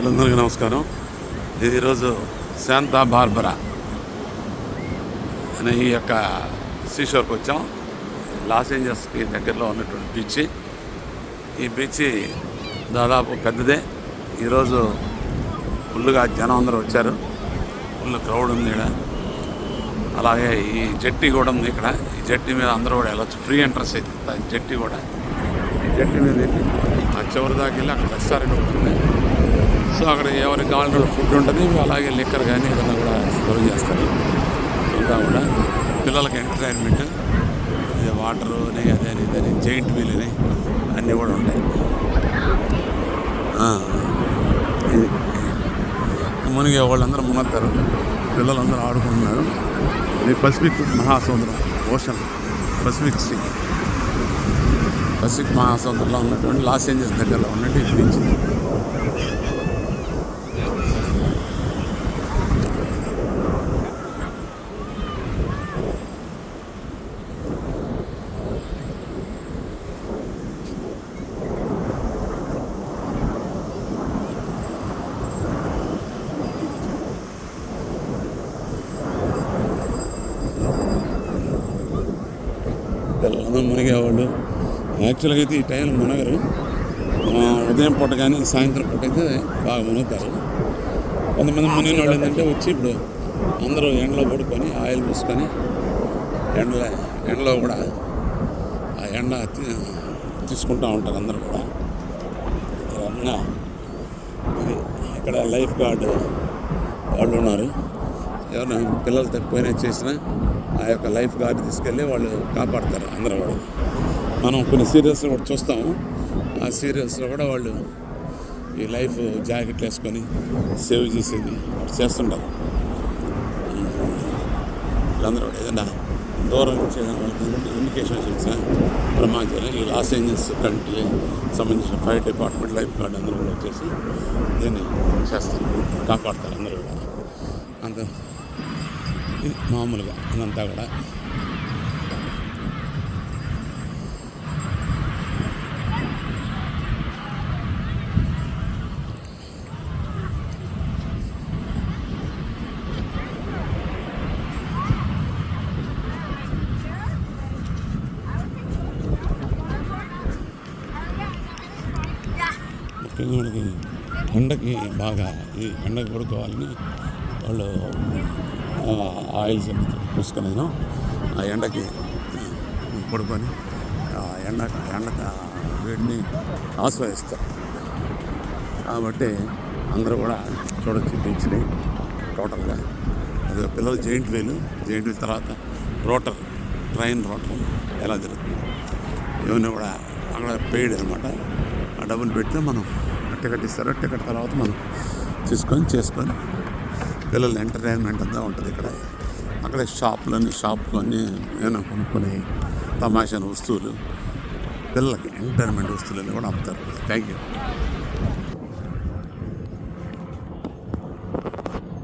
మిత్రులందరికీ నమస్కారం. ఈరోజు శాంతా బార్బరా అనే ఈ యొక్క సీషోర్కి వచ్చాం. లాస్ ఏంజల్స్కి దగ్గరలో ఉన్నటువంటి బీచ్. ఈ బీచ్ దాదాపు పెద్దదే. ఈరోజు ఫుల్గా జనం అందరూ వచ్చారు. ఫుల్ క్రౌడ్ ఉంది ఇక్కడ. అలాగే ఈ జట్టి కూడా ఉంది ఇక్కడ. ఈ జట్టి మీద అందరూ కూడా వెళ్ళొచ్చు. ఫ్రీ ఎంట్రన్స్ అయితే జట్టి కూడా. ఈ జట్టి మీద వెళ్ళి ఆ చివరి దాకా వెళ్ళి అక్కడ రెస్టారెంట్ ఉంటుంది. సో అక్కడ ఎవరికి కావాలంటే ఫుడ్ ఉంటుంది. అలాగే లిక్కర్ కానీ ఏదైనా కూడా సర్వ్ చేస్తారు. ఇంకా కూడా పిల్లలకి ఎంటర్టైన్మెంట్, వాటరు అని అదని ఇదని జైంట్ వీల్ అని అన్నీ కూడా ఉంటాయి. ఇది మునిగే వాళ్ళందరూ మునగుతారు. పిల్లలందరూ ఆడుకుంటున్నారు. ఇది పసిఫిక్ మహాసముద్రం, ఓషన్, పసిఫిక్ సీ. పసిఫిక్ మహాసముద్రంలో ఉన్నటువంటి లాస్ ఏంజల్స్ దగ్గరలో ఉన్నటువంటి బీచ్. పిల్లలందరూ మునిగేవాళ్ళు. యాక్చువల్గా అయితే ఈ టైంలో మునగరు. ఉదయం పూట కానీ సాయంత్రం పూట అయితే బాగా మునుగుతారు. కొంతమంది మునిగిన వాళ్ళు ఏంటంటే వచ్చి ఇప్పుడు అందరూ ఎండలో పడుకొని ఆయిల్ పూసుకొని ఎండలో కూడా ఆ ఎండ తీసుకుంటూ ఉంటారు అందరూ కూడా. ఇది ఇక్కడ లైఫ్ గార్డ్ వాళ్ళు ఉన్నారు. ఎవరైనా పిల్లలు తప్పిపోయినా చేసినా ఆ యొక్క లైఫ్ గార్డ్ తీసుకెళ్ళి వాళ్ళు కాపాడతారు అందరూ కూడా. మనం కొన్ని సీరియల్స్లో కూడా చూస్తాము. ఆ సీరియల్స్లో కూడా వాళ్ళు ఈ లైఫ్ జాకెట్లు వేసుకొని సేవ్ చేసేది అటు చేస్తుంటారు. వీళ్ళందరూ కూడా ఏదైనా దూరం నుంచి ఏదైనా వాళ్ళకి ఇండికేషన్స్ ఇచ్చినా ప్రమాదాలు ఈ లాస్ ఏంజల్స్ కంట్రీ సంబంధించిన ఫైర్ డిపార్ట్మెంట్ లైఫ్ గార్డ్ అందరూ కూడా వచ్చేసి దీన్ని చేస్తారు, కాపాడతారు అందరూ కూడా. అంత ఇది మామూలుగా ఇదంతా కూడా. ముఖ్యంగా వాళ్ళకి ఎండకి బాగా ఈ ఎండకి పడుకోవాలని వాళ్ళు ఆయిల్స్ పూసుకొని ఆ ఎండకి పడుకొని ఎండ వీటిని ఆస్వాదిస్తారు. కాబట్టి అందరూ కూడా చూడొచ్చు బీచ్ని టోటల్గా. అది పిల్లలు జైంట్ వీల్ తర్వాత ట్రైన్ రోటర్ ఎలా జరుగుతుంది ఇవన్నీ కూడా అక్కడ పెయిడ్ అనమాట. ఆ డబ్బులు పెడితే మనం టికెట్ ఇస్తారు. టికెట్ తర్వాత మనం చేసుకొని పిల్లలు ఎంటర్టైన్మెంట్ అంతా ఉంటుంది ఇక్కడ. అక్కడే షాపులు అన్నీ ఏమైనా కొనుక్కొని తమాషాన వస్తువులు, పిల్లలకి ఎంటర్టైన్మెంట్ వస్తువులు కూడా అమ్ముతారు. Thank you.